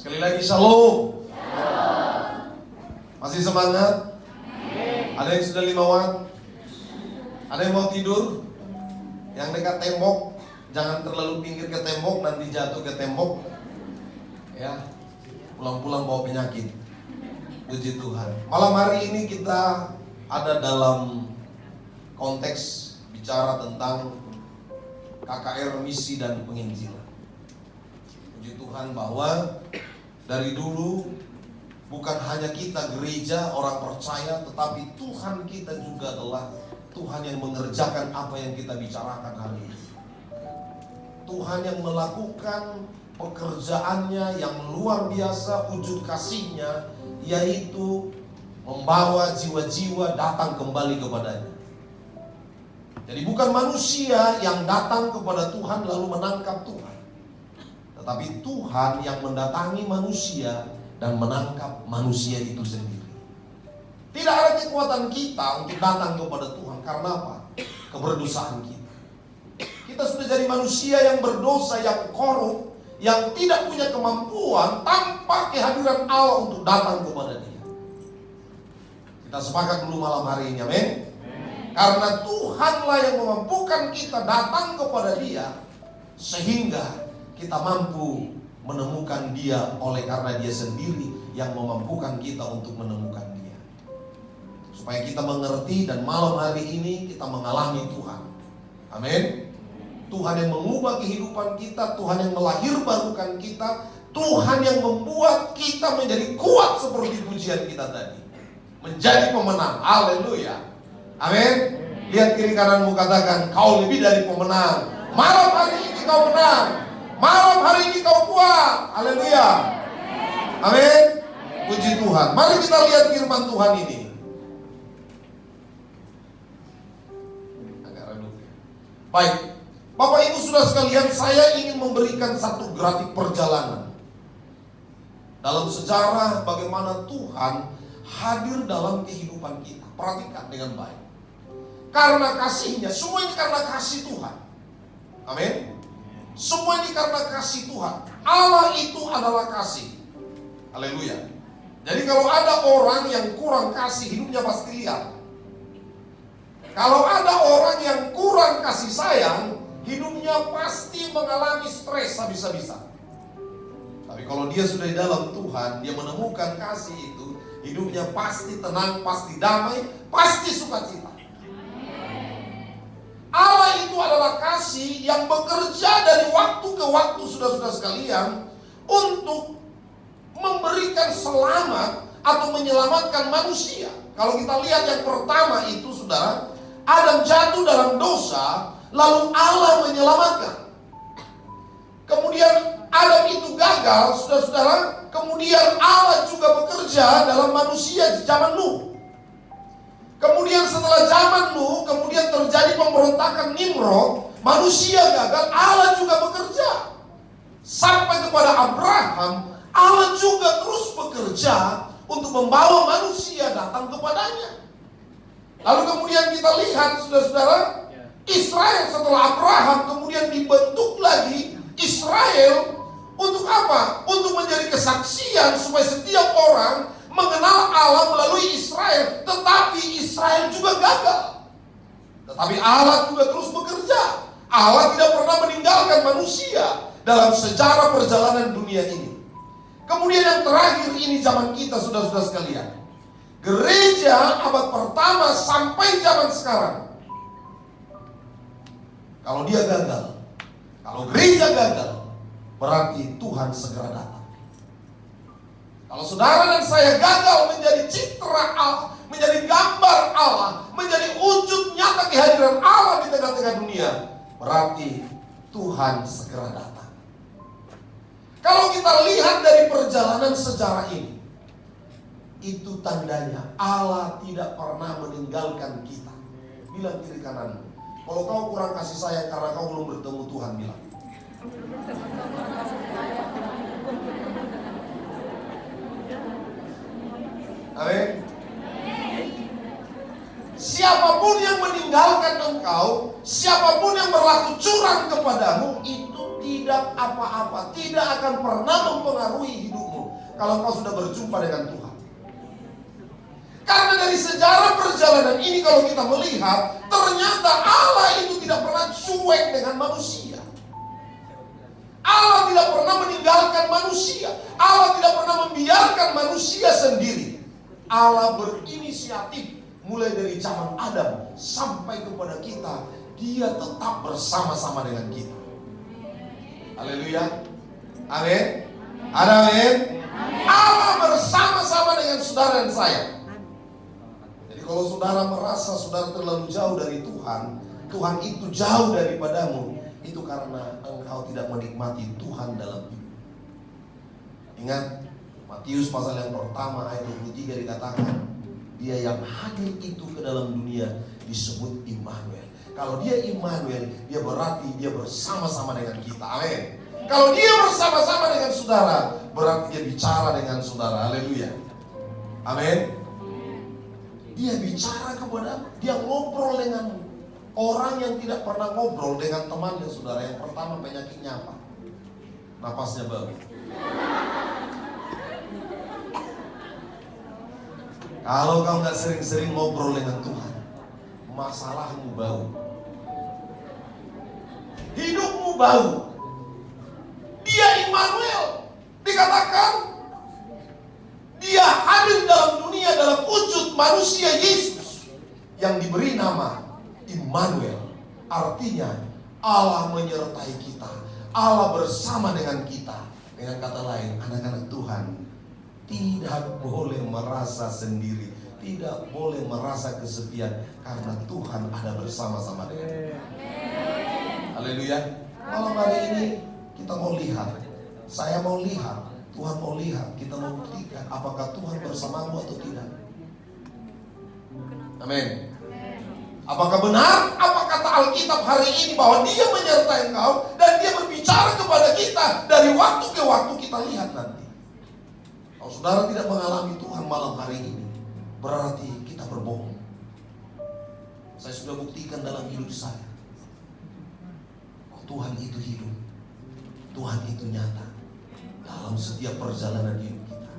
Sekali lagi shalom. Masih semangat? Ada yang sudah 5 watt? Ada yang mau tidur? Yang dekat tembok, jangan terlalu pinggir ke tembok, nanti jatuh ke tembok. Ya, pulang-pulang bawa penyakit. Puji Tuhan. Malam hari ini kita ada dalam konteks bicara tentang KKR misi dan penginjilan. Puji Tuhan bahwa dari dulu bukan hanya kita gereja orang percaya, tetapi Tuhan kita juga adalah Tuhan yang mengerjakan apa yang kita bicarakan hari ini. Tuhan yang melakukan pekerjaannya yang luar biasa, wujud kasihnya, yaitu membawa jiwa-jiwa datang kembali kepadanya. Jadi bukan manusia yang datang kepada Tuhan lalu menangkap Tuhan, tetapi Tuhan yang mendatangi manusia dan menangkap manusia itu sendiri. Tidak ada kekuatan kita untuk datang kepada Tuhan. Karena apa? Keberdosaan kita. Kita sudah jadi manusia yang berdosa, yang korup, yang tidak punya kemampuan tanpa kehadiran Allah untuk datang kepada Dia. Kita sepakat dulu malam hari ini, amin? Karena Tuhanlah yang memampukan kita datang kepada Dia, sehingga kita mampu menemukan Dia oleh karena Dia sendiri yang memampukan kita untuk menemukan Dia. Supaya kita mengerti dan malam hari ini kita mengalami Tuhan. Amin. Tuhan yang mengubah kehidupan kita, Tuhan yang melahirbarukan kita, Tuhan yang membuat kita menjadi kuat seperti pujian kita tadi. Menjadi pemenang. Haleluya. Amin. Lihat kiri kananmu, katakan, kau lebih dari pemenang. Malam hari ini kau menang. Malam hari ini kau kuat. Haleluya. Amin. Puji Tuhan. Mari kita lihat firman Tuhan ini. Agak redup ya. Baik, Bapak Ibu Saudara sekalian, saya ingin memberikan satu grafik perjalanan dalam sejarah bagaimana Tuhan hadir dalam kehidupan kita. Perhatikan dengan baik. Karena kasihnya, semua ini karena kasih Tuhan. Amin. Semua ini karena kasih Tuhan. Allah itu adalah kasih. Haleluya. Jadi kalau ada orang yang kurang kasih, hidupnya pasti liar. Kalau ada orang yang kurang kasih sayang, hidupnya pasti mengalami stres habis-habisan. Tapi kalau dia sudah di dalam Tuhan, dia menemukan kasih itu, hidupnya pasti tenang, pasti damai, pasti sukacita. Allah itu adalah kasih yang bekerja dari waktu ke waktu, saudara-saudara sekalian, untuk memberikan selamat atau menyelamatkan manusia. Kalau kita lihat yang pertama itu, saudara, Adam jatuh dalam dosa, lalu Allah menyelamatkan. Kemudian Adam itu gagal, saudara-saudara, kemudian Allah juga bekerja dalam manusia di zaman Nuh. Kemudian setelah zaman Nuh, kemudian terjadi pemberontakan Nimrod, manusia gagal, Allah juga bekerja. Sampai kepada Abraham, Allah juga terus bekerja untuk membawa manusia datang kepadanya. Lalu kemudian kita lihat, saudara-saudara, Israel setelah Abraham kemudian dibentuk lagi Israel untuk apa? Untuk menjadi kesaksian supaya setiap orang mengenal Allah melalui Israel. Tetapi Israel juga gagal. Tetapi Allah juga terus bekerja. Allah tidak pernah meninggalkan manusia dalam sejarah perjalanan dunia ini. Kemudian yang terakhir ini zaman kita, saudara-saudara sekalian. Gereja abad pertama sampai zaman sekarang. Kalau dia gagal, kalau gereja gagal, berarti Tuhan segera datang. Kalau saudara dan saya gagal menjadi citra Allah, menjadi gambar Allah, menjadi wujud nyata kehadiran Allah di tengah-tengah dunia, berarti Tuhan segera datang. Kalau kita lihat dari perjalanan sejarah ini, itu tandanya Allah tidak pernah meninggalkan kita. Bilang kiri kananmu, kalau kau kurang kasih sayang karena kau belum bertemu Tuhan, bilang. Amin. Siapapun yang meninggalkan engkau, siapapun yang berlaku curang kepadamu, itu tidak apa-apa, tidak akan pernah mempengaruhi hidupmu. kalau kau sudah berjumpa dengan Tuhan. Karena dari sejarah perjalanan ini kalau kita melihat, ternyata Allah itu tidak pernah cuek dengan manusia. Allah tidak pernah meninggalkan manusia. Allah tidak pernah membiarkan manusia sendiri. Allah berinisiatif mulai dari zaman Adam sampai kepada kita. Dia tetap bersama-sama dengan kita. Haleluya. Amin. Amin. Allah bersama-sama dengan saudara dan saya. Jadi kalau saudara merasa saudara terlalu jauh dari Tuhan, Tuhan itu jauh daripadamu, itu karena engkau tidak menikmati Tuhan dalam hidup. Ingat, Matius pasal yang pertama ayat 23 dikatakan, dia yang hadir itu ke dalam dunia disebut Immanuel. Kalau dia Immanuel, dia berarti dia bersama-sama dengan kita. Amin. Kalau dia bersama-sama dengan saudara, berarti dia bicara dengan saudara. Haleluya. Amin. Dia bicara kepada, dia ngobrol dengan orang yang tidak pernah ngobrol dengan temannya, saudara. Yang pertama penyakitnya apa? Napasnya bau. Kalau kau nggak sering-sering ngobrol dengan Tuhan, masalahmu bau, hidupmu bau. Dia Immanuel, dikatakan dia hadir dalam dunia dalam wujud manusia Yesus yang diberi nama Immanuel. Artinya Allah menyertai kita, Allah bersama dengan kita. Dengan kata lain, anak-anak Tuhan tidak boleh merasa sendiri, tidak boleh merasa kesepian, karena Tuhan ada bersama-sama dengan kita. Haleluya. Malam hari ini kita mau lihat, saya mau lihat, Tuhan mau lihat, kita mau buktikan apakah Tuhan bersamamu atau tidak. Amin. Apakah benar apa kata Alkitab hari ini bahwa dia menyertai engkau dan dia berbicara kepada kita dari waktu ke waktu? Kita lihat nanti. Kalau saudara tidak mengalami Tuhan malam hari ini, berarti kita berbohong. Saya sudah buktikan dalam hidup saya, Tuhan itu hidup, Tuhan itu nyata dalam setiap perjalanan hidup kita.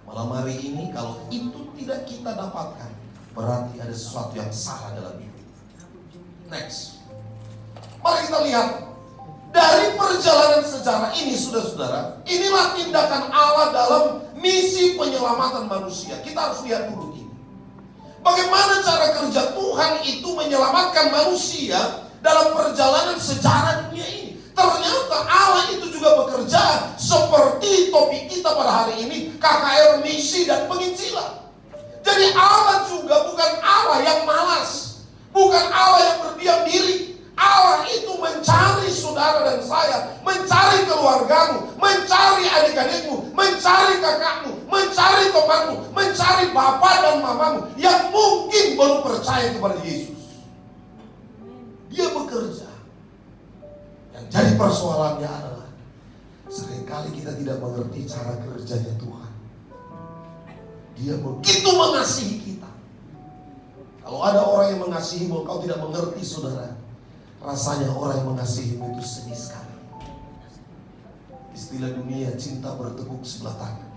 Malam hari ini kalau itu tidak kita dapatkan, berarti ada sesuatu yang salah dalam hidup. Next, mari kita lihat dari perjalanan sejarah ini, saudara-saudara. Inilah tindakan Allah dalam misi penyelamatan manusia. Kita harus lihat dulu ini, bagaimana cara kerja Tuhan itu menyelamatkan manusia dalam perjalanan sejarah dunia ini. Ternyata Allah itu juga bekerja seperti topik kita pada hari ini, KKR misi dan penginjilan. Jadi Allah juga bukan Allah yang malas, bukan Allah yang berdiam diri. Allah itu mencari saudara dan saya, mencari keluargamu, mencari adik-adikmu, mencari kakakmu, mencari temanmu, mencari bapak dan mamamu yang mungkin belum percaya kepada Yesus. Dia bekerja. Yang jadi persoalannya adalah seringkali kita tidak mengerti cara kerjanya Tuhan. Dia begitu mengasihi kita. Kalau ada orang yang mengasihimu, kau tidak mengerti, saudara. Rasanya orang yang mengasihimu itu sedih sekali. Istilah dunia, cinta bertepuk sebelah tangan.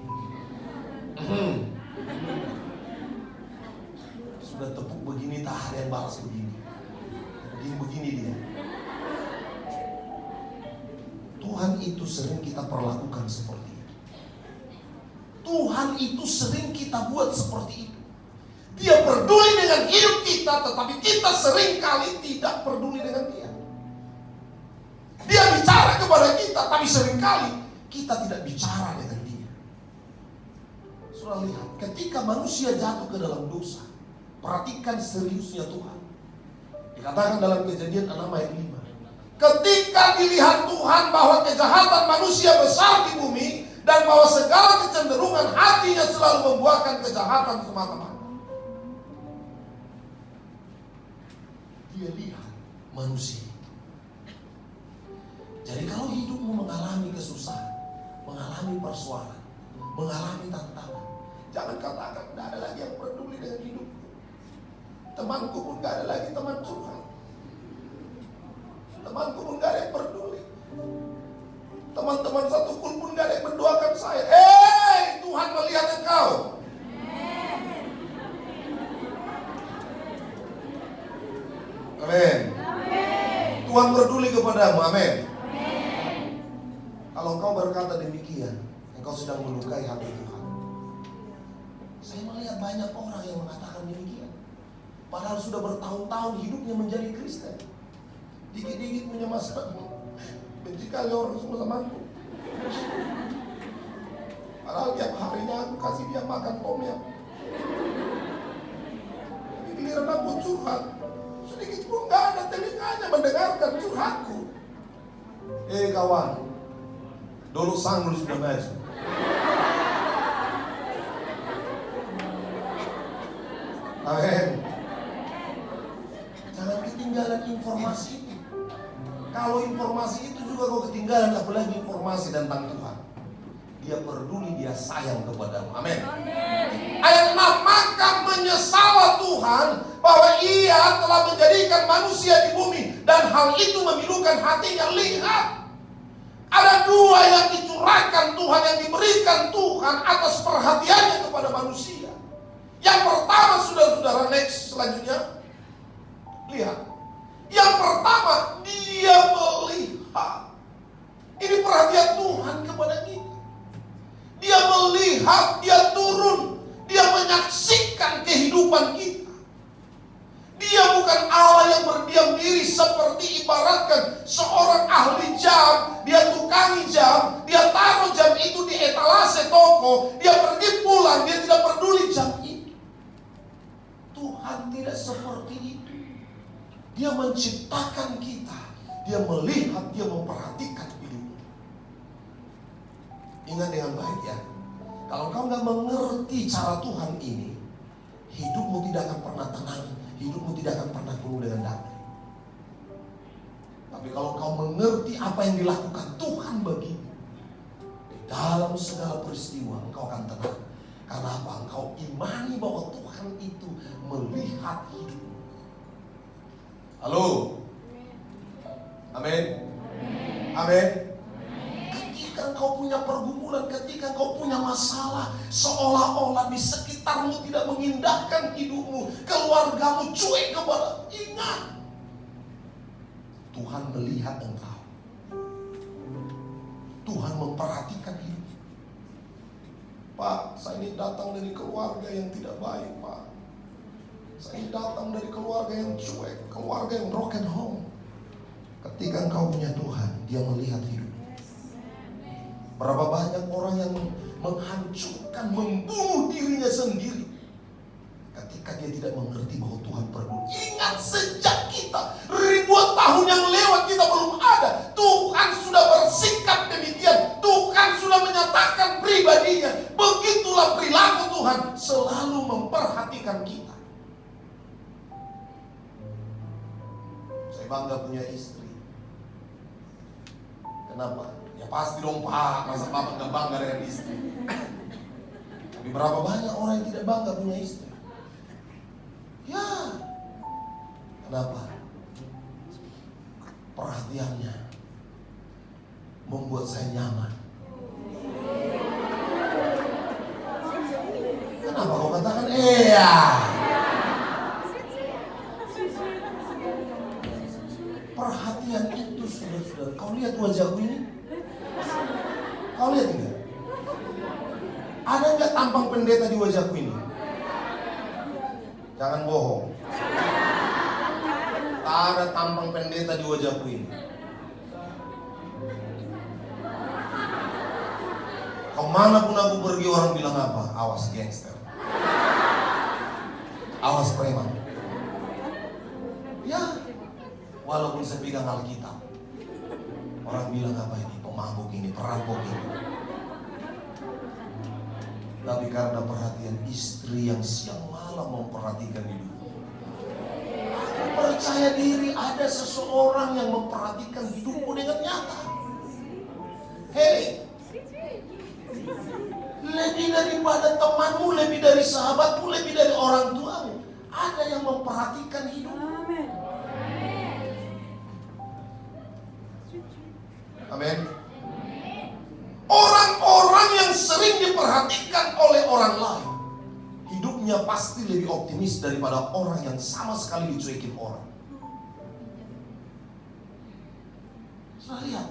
Sudah tepuk begini, tak ada yang balas begini. Begini dia. Tuhan itu sering kita perlakukan seperti itu. Tuhan itu sering kita buat seperti itu. Dia peduli dengan hidup kita, tetapi kita sering kali tidak peduli dengan dia. Dia bicara kepada kita, tapi sering kali kita tidak bicara dengan dia. Sudah lihat, ketika manusia jatuh ke dalam dosa, perhatikan seriusnya Tuhan. Dikatakan dalam Kejadian 6 ayat 5. Ketika dilihat Tuhan bahwa kejahatan manusia besar di bumi, dan bahwa segala kecenderungan hatinya selalu membuahkan kejahatan semata-mata. Dia lihat manusia. Jadi kalau hidupmu mengalami kesusahan, mengalami persoalan, mengalami tantangan, jangan katakan tidak ada lagi yang peduli dengan hidupku. Temanku pun tidak ada lagi teman Tuhan. Temanku pun tidak ada yang peduli. Teman-teman satu pun tidak ada yang mendoakan saya. Tuhan kepadamu. Amin. Kalau engkau berkata demikian, engkau sedang melukai hati Tuhan. Saya melihat banyak orang yang mengatakan demikian, padahal sudah bertahun-tahun hidupnya menjadi Kristen. Dikit-dikit punya masalah, benci kali orang semua sama aku. Padahal tiap harinya aku kasih dia makan tom yum. Tapi giliran aku curhat, sedikit pun gak ada telinganya mendengarkan curhatku. Kawan, dulu sanggul sudah masuk. Amin. Jangan ketinggalan informasi itu. Kalau informasi itu juga kau ketinggalan, apalagi informasi tentang Tuhan. Dia peduli, dia sayang kepadamu. Amin. Ayat 6, maka menyesallah Tuhan bahwa ia telah menjadikan manusia di bumi, dan hal itu memilukan hatinya. Lihat, ada dua yang dicurahkan Tuhan, yang diberikan Tuhan atas perhatiannya kepada manusia. Yang pertama, saudara-saudara, next selanjutnya. Lihat. Yang pertama, dia melihat. Ini perhatian Tuhan kepada kita. Dia melihat, dia turun, dia menyaksikan kehidupan kita. Dia bukan Allah yang berdiam diri seperti ibaratkan seorang ahli jam. Dia tukangi jam, dia taruh jam itu di etalase toko, dia pergi pulang, dia tidak peduli jam itu. Tuhan tidak seperti itu. Dia menciptakan kita, dia melihat, dia memperhatikan hidup. Ingat dengan baik ya, kalau kau nggak mengerti cara Tuhan ini, hidupmu tidak akan pernah tenang, hidupmu tidak akan pernah penuh dengan damai. Tapi kalau kau mengerti apa yang dilakukan Tuhan bagimu, di dalam segala peristiwa engkau akan tenang. Karena apa? Engkau imani bahwa Tuhan itu melihat hidupmu. Halo? Amin. Amin. Ketika engkau punya pergumulan, ketika engkau punya masalah, seolah-olah di sekitarmu tidak mengindahkan hidupmu, keluargamu cuek kepada, ingat, Tuhan melihat engkau. Tuhan memperhatikan hidup. Pak, saya ini datang dari keluarga yang tidak baik, Pak. Saya ini datang dari keluarga yang cuek, keluarga yang broken home. Ketika engkau punya Tuhan, dia melihat hidup. Berapa banyak orang yang menghancurkan, membunuh dirinya sendiri ketika dia tidak mengerti bahwa Tuhan peduli. Ingat, sejak kita ribuan tahun yang lewat kita belum ada, Tuhan sudah bersikap demikian. Tuhan sudah menyatakan pribadinya. Begitulah perilaku Tuhan, selalu memperhatikan kita. Saya bangga punya istri. Kenapa? Ya pasti dong Pak, masa Bapak gak bangga dengan istri? Tapi berapa banyak orang yang tidak bangga punya istri? Ya, kenapa? Perhatiannya membuat saya nyaman. Kenapa kau katakan iya? Perhatian itu saudara-saudara. Kau lihat wajahku ini? Kau lihat enggak? Ada enggak tampang pendeta di wajahku ini? Jangan bohong. Tak ada tampang pendeta di wajahku ini. Kemanapun aku pergi orang bilang apa? Awas gangster. Awas preman. Ya, walaupun saya pegang Alkitab, orang bilang apa ini? Pemabuk ini, perampok ini. Tapi karena perhatian istri yang siang malam memperhatikan hidup, aku percaya diri ada seseorang yang memperhatikan hidupmu dengan nyata. Hei, lebih daripada temanmu, lebih dari sahabatmu, lebih dari orang tuamu, ada yang memperhatikan hidupmu. Amin. Orang-orang yang sering diperhatikan oleh orang lain, hidupnya pasti lebih optimis daripada orang yang sama sekali dicuekin orang. Sudah lihat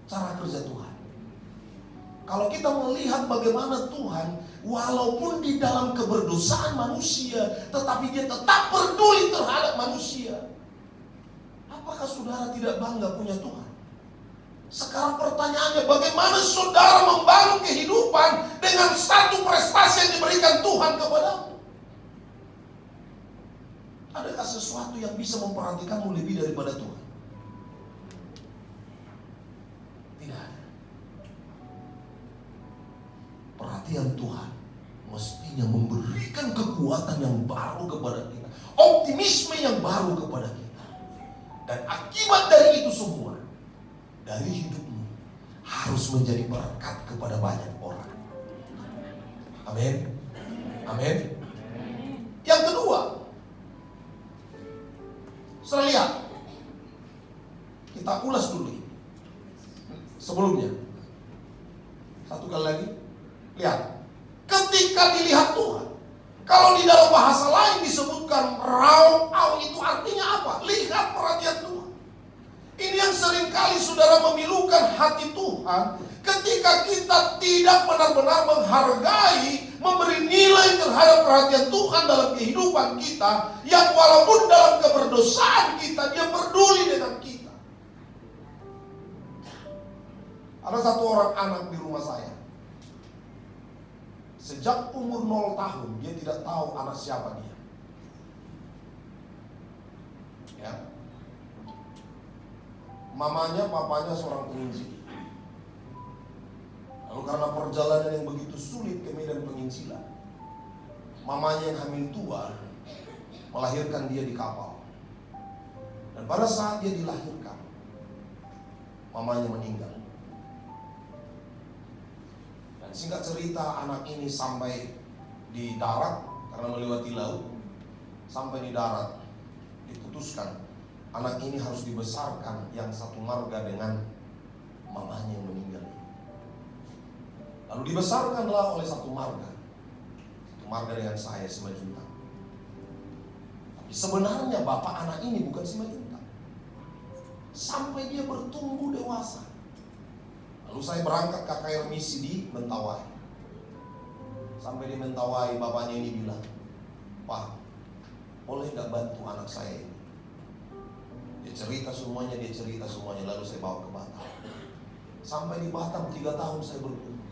cara kerja Tuhan. Kalau kita melihat bagaimana Tuhan, walaupun di dalam keberdosaan manusia, tetapi dia tetap peduli terhadap manusia. Apakah saudara tidak bangga punya Tuhan? Sekarang pertanyaannya, bagaimana saudara membangun kehidupan dengan satu prestasi yang diberikan Tuhan kepadamu? Adakah sesuatu yang bisa memperhatikanmu lebih daripada Tuhan? Tidak ada. Perhatian Tuhan mestinya memberikan kekuatan yang baru kepada kita, optimisme yang baru kepada kita. Dan akibat dari itu semua, dari hidupmu harus menjadi berkat kepada banyak orang. Amin. Amin. Yang kedua, saudara lihat, kita ulas dulu sebelumnya. Satu kali lagi, lihat. Ketika dilihat Tuhan, kalau di dalam bahasa lain disebutkan rau, itu artinya apa? Lihat perhatian Tuhan. Ini yang seringkali saudara memilukan hati Tuhan, ketika kita tidak benar-benar menghargai, memberi nilai terhadap perhatian Tuhan dalam kehidupan kita, yang walaupun dalam keberdosaan kita, dia peduli dengan kita. Ada satu orang anak di rumah saya. Sejak umur 0 tahun, dia tidak tahu anak siapa dia. Ya. Mamanya, papanya seorang penginjil. Lalu karena perjalanan yang begitu sulit ke medan penginjilan, mamanya yang hamil tua melahirkan dia di kapal. Dan pada saat dia dilahirkan, mamanya meninggal. Dan singkat cerita, anak ini sampai di darat karena melewati laut. Sampai di darat diputuskan anak ini harus dibesarkan yang satu marga dengan mamanya yang meninggal. Lalu dibesarkanlah oleh satu marga dengan saya Simanjuntak. Tapi sebenarnya bapak anak ini bukan Simanjuntak. Sampai dia bertumbuh dewasa. Lalu saya berangkat ke KKR misi di Mentawai. Sampai di Mentawai, bapaknya ini bilang, "Pak, boleh gak bantu anak saya ini?" Dia cerita semuanya, lalu saya bawa ke Batam. Sampai di Batam 3 tahun saya bergumul.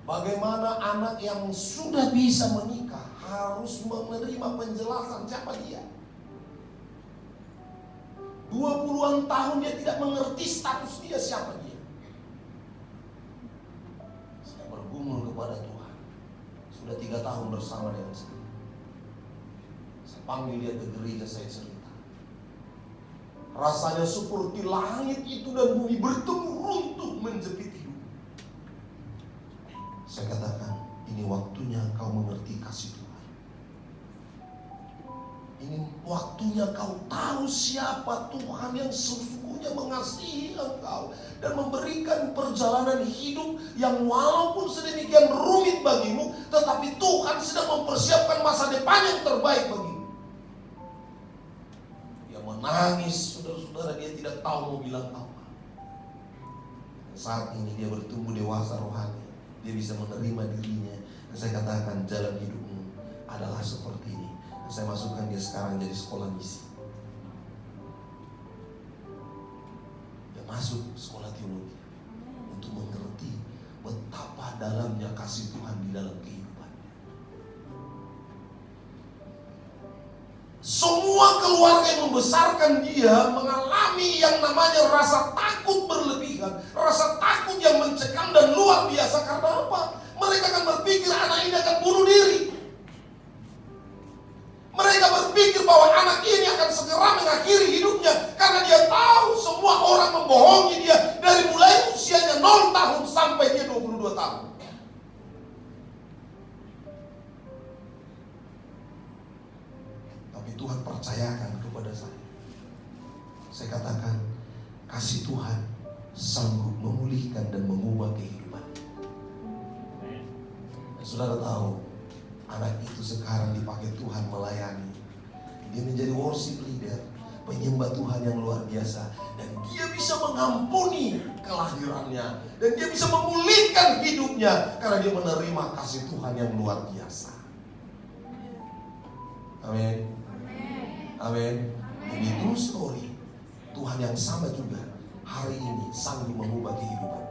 Bagaimana anak yang sudah bisa menikah harus menerima penjelasan siapa dia. 20-an tahun dia tidak mengerti status dia siapa dia. Saya bergumul kepada Tuhan. Sudah 3 tahun bersama dengan saya. Saya panggil dia ke gereja, saya cerita. Rasanya seperti langit itu dan bumi bertemu runtuh menjepit hidup. Saya katakan, ini waktunya kau mengerti kasih Tuhan. Ini waktunya kau tahu siapa Tuhan yang sesungguhnya mengasihi engkau dan memberikan perjalanan hidup yang walaupun sedemikian rumit bagimu, tetapi Tuhan sedang mempersiapkan masa depan yang terbaik bagimu. Dia menangis, saudara-saudara, dia tidak tahu mau bilang apa. Saat ini dia bertumbuh dewasa rohani, dia bisa menerima dirinya. Dan saya katakan, jalan hidupmu adalah seperti ini. Dan saya masukkan dia sekarang jadi sekolah misi. Dia masuk sekolah teologi untuk mengerti betapa dalamnya kasih Tuhan di dalam kehidupan. Semua keluarga yang membesarkan dia mengalami yang namanya rasa takut berlebihan, rasa takut yang mencekam dan luar biasa. Karena apa? Mereka akan berpikir anak ini akan bunuh diri. Mereka berpikir bahwa anak ini akan segera mengakhiri hidupnya karena dia tahu semua orang membohongi dia dari mulai usianya 0 tahun sampai dia 22 tahun. Tuhan percayakan kepada saya. Saya katakan, kasih Tuhan sanggup memulihkan dan mengubah kehidupan. Dan saudara tahu, anak itu sekarang dipakai Tuhan melayani. Dia menjadi worship leader. penyembah Tuhan yang luar biasa. Dan dia bisa mengampuni kelahirannya. Dan dia bisa memulihkan hidupnya. Karena dia menerima kasih Tuhan yang luar biasa. Amin. Amin. Ini true story. Tuhan yang sama juga hari ini sanggup mengubah kehidupan.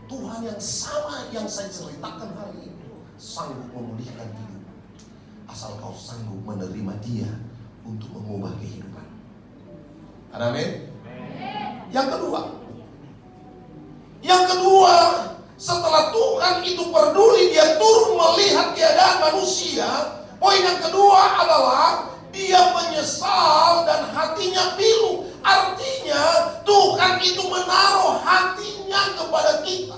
Tuhan yang sama yang saya ceritakan hari ini sanggup memulihkan hidup. Asal kau sanggup menerima Dia untuk mengubah kehidupan. Amin. Yang kedua, setelah Tuhan itu peduli, Dia turun melihat keadaan manusia. Poin yang kedua adalah Dia menyesal dan hatinya pilu. Artinya Tuhan itu menaruh hatinya kepada kita.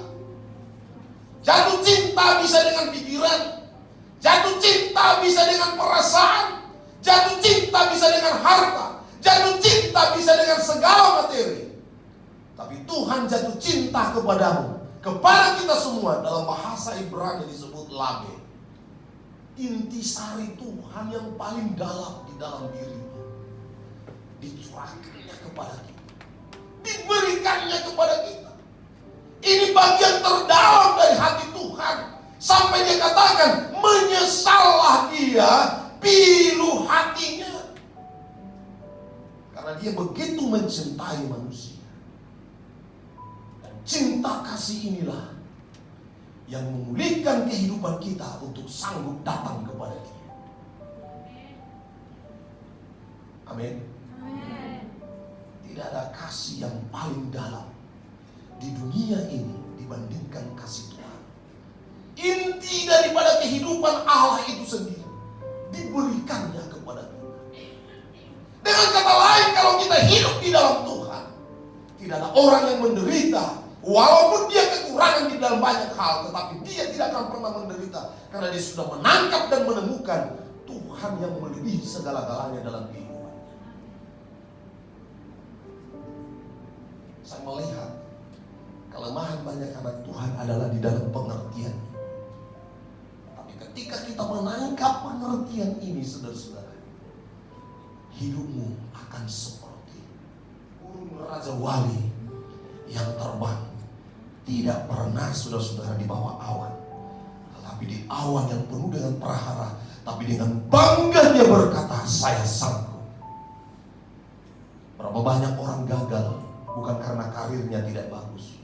Jatuh cinta bisa dengan pikiran, jatuh cinta bisa dengan perasaan, jatuh cinta bisa dengan harta, jatuh cinta bisa dengan segala materi. Tapi Tuhan jatuh cinta kepadamu, kepada kita semua. Dalam bahasa Ibrani disebut labe. Intisari Tuhan yang paling dalam di dalam dirinya dicurahkannya kepada kita, diberikannya kepada kita. Ini bagian terdalam dari hati Tuhan. Sampai Dia katakan, menyesallah Dia, pilu hatinya. Karena Dia begitu mencintai manusia. Dan cinta kasih inilah yang memulihkan kehidupan kita untuk sanggup datang kepada Dia. Amin. Tidak ada kasih yang paling dalam di dunia ini dibandingkan kasih Tuhan. Inti daripada kehidupan Allah itu sendiri diberikannya kepada kita. Dengan kata lain, kalau kita hidup di dalam Tuhan, tidak ada orang yang menderita. Walaupun dia kekurangan di dalam banyak hal, tetapi dia tidak akan pernah menderita. Karena dia sudah menangkap dan menemukan Tuhan yang melebihi segala-galanya dalam kehidupan. Saya melihat kelemahan banyak anak Tuhan adalah di dalam pengertian. Tapi ketika kita menangkap pengertian ini, saudara-saudara, hidupmu akan seperti burung raja wali yang terbang. Tidak pernah, saudara-saudara, di bawah awan, tetapi di awan yang penuh dengan prahara. Tapi dengan bangga dia berkata, saya sanggup. Berapa banyak orang gagal bukan karena karirnya tidak bagus.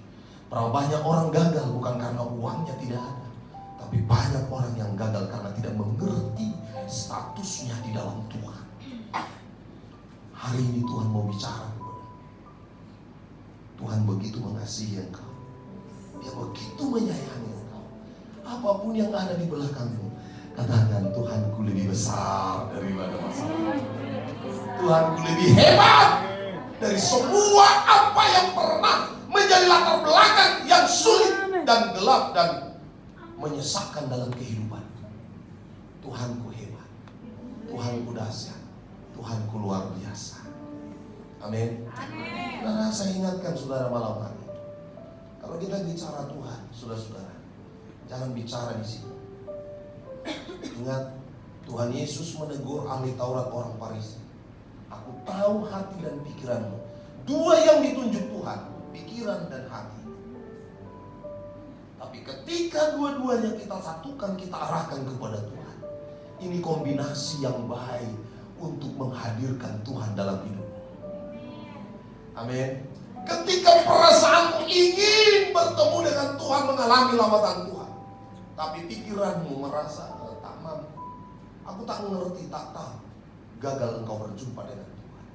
Berapa banyak orang gagal bukan karena uangnya tidak ada. Tapi banyak orang yang gagal karena tidak mengerti statusnya di dalam Tuhan. Hari ini Tuhan mau bicara. Tuhan begitu mengasihi engkau. Dia begitu menyayangi engkau. Apapun yang ada di belakangmu, katakan, Tuhanku lebih besar daripada masalah. Tuhanku lebih hebat dari semua apa yang pernah menjadi latar belakang yang sulit dan gelap dan menyesakkan dalam kehidupan. Tuhanku hebat, Tuhanku dahsyat, Tuhanku luar biasa. Amin. Saudara, saya ingatkan saudara malam hari, kalau kita bicara Tuhan, saudara-saudara, jangan bicara di sini. Ingat, Tuhan Yesus menegur ahli Taurat orang Farisi. Aku tahu hati dan pikiranmu. Dua yang ditunjuk Tuhan, pikiran dan hati. Tapi ketika dua-duanya kita satukan, kita arahkan kepada Tuhan. Ini kombinasi yang baik untuk menghadirkan Tuhan dalam hidup. Amin. Ketika perasaanmu ingin bertemu dengan Tuhan, mengalami lawatan Tuhan, tapi pikiranmu merasa tak mampu, aku tak mengerti, tak tahu, gagal engkau berjumpa dengan Tuhan.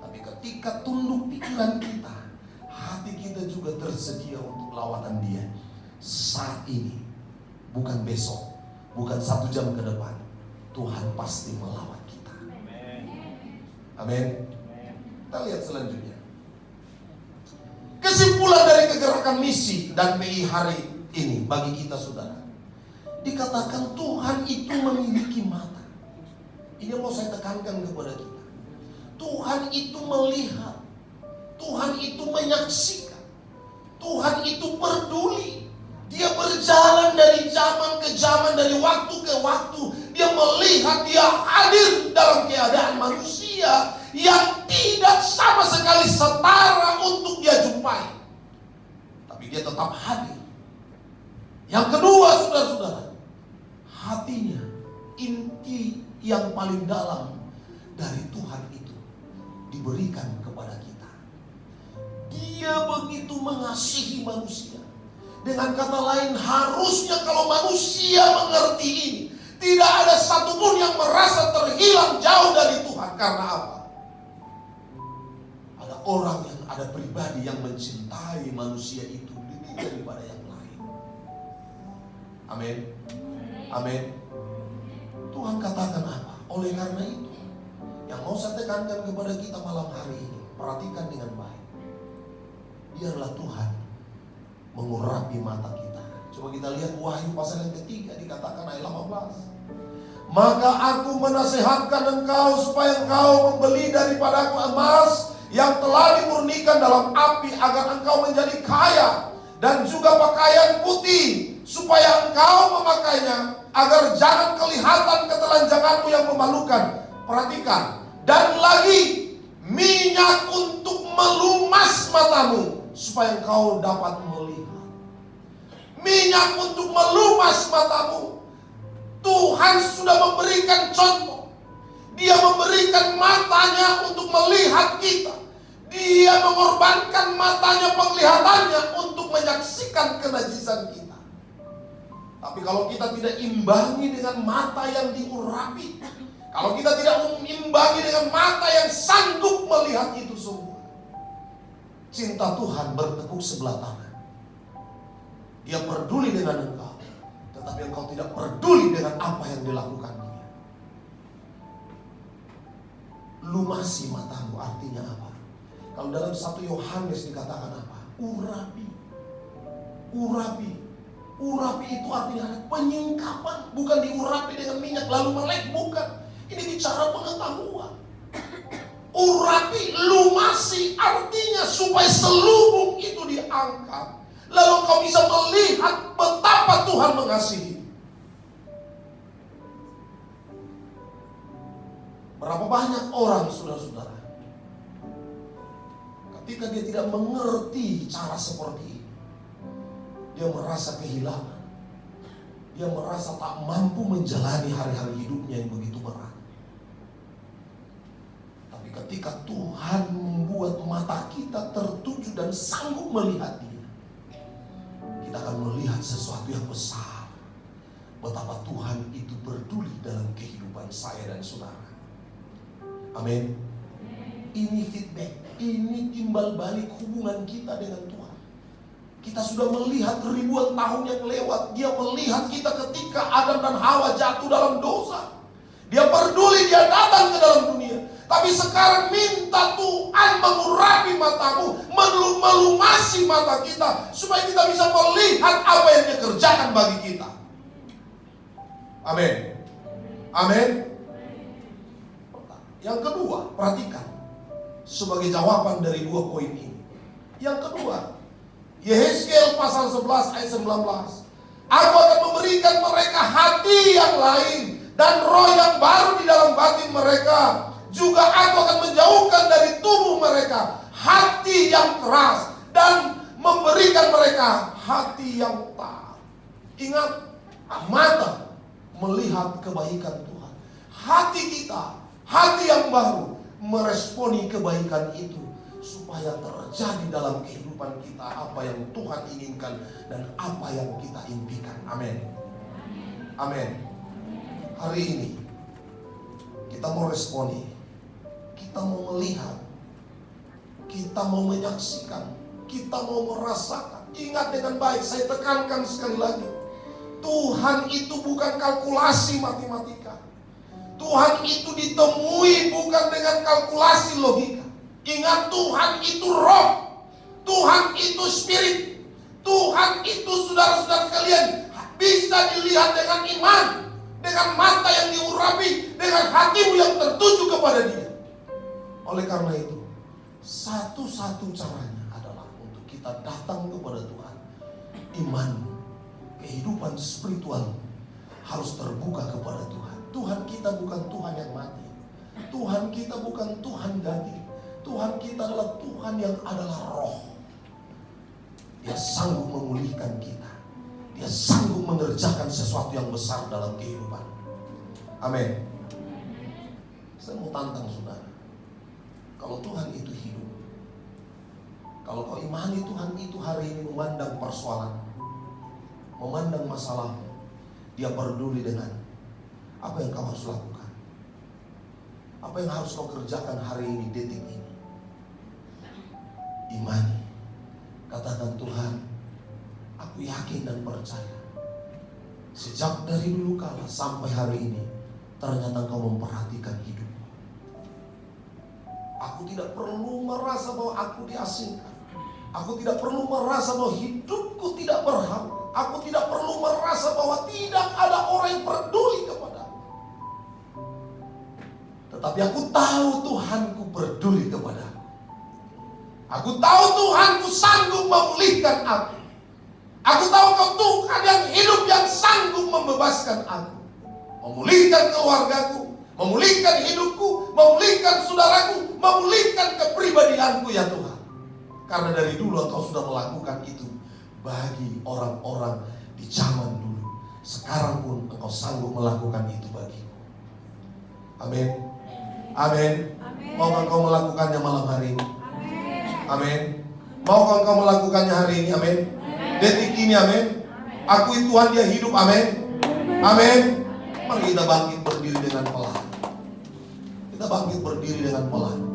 Tapi ketika tunduk pikiran kita, hati kita juga tersedia untuk lawatan Dia saat ini, bukan besok, bukan 1 jam ke depan. Tuhan pasti melawat kita. Amin. Kita lihat selanjutnya. Kesimpulan dari kegerakan misi dan PI hari ini bagi kita, saudara, dikatakan Tuhan itu memiliki mata. Ini mau saya tekankan kepada kita. Tuhan itu melihat, Tuhan itu menyaksikan, Tuhan itu peduli. Dia berjalan dari zaman ke zaman, dari waktu ke waktu. Dia melihat melihat dia hadir dalam keadaan manusia yang tidak sama sekali setara untuk dia jumpai. Tapi dia tetap hadir. Yang kedua, saudara-saudara, hatinya, inti yang paling dalam dari Tuhan itu diberikan kepada kita. Dia begitu mengasihi manusia. Dengan kata lain, harusnya kalau manusia mengerti ini, tidak ada satupun yang merasa terhilang jauh dari Tuhan. Karena apa? Ada orang yang, ada pribadi yang mencintai manusia itu lebih daripada yang lain. Amin. Amin. Tuhan katakan apa? Oleh karena itu, yang mau saya tekankan kepada kita malam hari ini, perhatikan dengan baik. Biarlah Tuhan mengurapi mata kita. Coba kita lihat Wahyu pasal yang ketiga, dikatakan ayat 18. Maka aku menasehatkan engkau supaya engkau membeli daripadaku emas yang telah dimurnikan dalam api, agar engkau menjadi kaya, dan juga pakaian putih supaya engkau memakainya, agar jangan kelihatan ketelanjanganmu yang memalukan. Perhatikan, dan lagi minyak untuk melumas matamu supaya engkau dapat melihat. Minyak untuk melumas matamu. Tuhan sudah memberikan contoh. Dia memberikan matanya untuk melihat kita. Dia mengorbankan matanya, penglihatannya, untuk menyaksikan kenajisan kita. Tapi kalau kita tidak imbangi dengan mata yang diurapi, kalau kita tidak imbangi dengan mata yang sanggup melihat itu semua, cinta Tuhan bertepuk sebelah tangan. Dia peduli dengan engkau, tetapi engkau tidak peduli dengan apa yang dilakukan dia. Lumasi matamu artinya apa? Kalau dalam 1 Yohanes dikatakan apa? Urapi. Urapi. Urapi itu artinya ada penyingkapan. Bukan diurapi dengan minyak lalu melek, bukan. Ini bicara pengetahuan. Urapi, lumasi artinya supaya selubung itu diangkat. Lalu kau bisa melihat betapa Tuhan mengasihi. Berapa banyak orang, saudara-saudara, ketika dia tidak mengerti cara seperti ini, dia merasa kehilangan. Dia merasa tak mampu menjalani hari-hari hidupnya yang begitu berat. Tapi ketika Tuhan membuat mata kita tertuju dan sanggup melihat dia, kita akan melihat sesuatu yang besar. Betapa Tuhan itu peduli dalam kehidupan saya dan saudara. Amin. Ini feedback, ini timbal balik hubungan kita dengan Tuhan. Kita sudah melihat ribuan tahun yang lewat. Dia melihat kita ketika Adam dan Hawa jatuh dalam dosa. Dia peduli, dia datang ke dalam dunia. Tapi sekarang minta Tuhan mengurapi matamu, melumasi mata kita, supaya kita bisa melihat apa yang dia kerjakan bagi kita. Amin. Amin. Yang kedua, perhatikan, sebagai jawaban dari 2 poin ini. Yang kedua, Yehezkiel pasal 11 ayat 19. Aku akan memberikan mereka hati yang lain dan roh yang baru di dalam batin mereka. Juga aku akan menjauhkan dari tubuh mereka hati yang keras dan memberikan mereka hati yang taat. Ingat, mata melihat kebaikan Tuhan. Hati kita, hati yang baru, meresponi kebaikan itu supaya terjadi dalam kehidupan kita apa yang Tuhan inginkan dan apa yang kita impikan. Amin. Amin. Hari ini kita mau responi, kita mau melihat, kita mau menyaksikan, kita mau merasakan. Ingat dengan baik, saya tekankan sekali lagi, Tuhan itu bukan kalkulasi matematika. Tuhan itu ditemui bukan dengan kalkulasi logika. Ingat, Tuhan itu roh, Tuhan itu spirit, Tuhan itu saudara-saudara sekalian bisa dilihat dengan iman, dengan mata yang diurapi, dengan hatimu yang tertuju kepada Dia. Oleh karena itu, satu-satu caranya adalah untuk kita datang kepada Tuhan. Iman, kehidupan spiritual harus terbuka kepada Tuhan. Tuhan kita bukan Tuhan yang mati. Tuhan kita bukan Tuhan daging. Tuhan kita adalah Tuhan yang adalah roh. Dia sanggup memulihkan kita. Dia sanggup mengerjakan sesuatu yang besar dalam kehidupan. Amin. Saya mau tantang saudara. Kalau Tuhan itu hidup, kalau kau imani Tuhan itu hari ini memandang persoalan, memandang masalah, Dia peduli dengan apa yang kau harus lakukan, apa yang harus kau kerjakan hari ini, detik ini. Imani, katakan, Tuhan, aku yakin dan percaya sejak dari dulu kala sampai hari ini ternyata Kau memperhatikan hidupku. Aku tidak perlu merasa bahwa aku diasingkan. Aku tidak perlu merasa bahwa hidupku tidak berharga. Aku tidak perlu merasa bahwa tidak ada orang yang peduli kepadaku. Tetapi aku tahu Tuhanku peduli kepadaku. Aku tahu Tuhanku sanggup memulihkan aku. Aku tahu Kau Tuhan yang hidup, yang sanggup membebaskan aku, memulihkan keluargaku, memulihkan hidupku, memulihkan saudaraku, memulihkan kepribadianku ya Tuhan. Karena dari dulu Engkau sudah melakukan itu bagi orang-orang di zaman dulu. Sekarang pun Engkau sanggup melakukan itu bagiku. Amin. Amin. Maukah Engkau melakukannya malam hari ini? Amin. Maukah Engkau melakukannya hari ini? Amin. Detik ini, amin. Akui Tuhan Dia hidup, amin. Amin. Mari kita bangkit berdiri dengan pelan. Kita bangkit berdiri dengan pelan.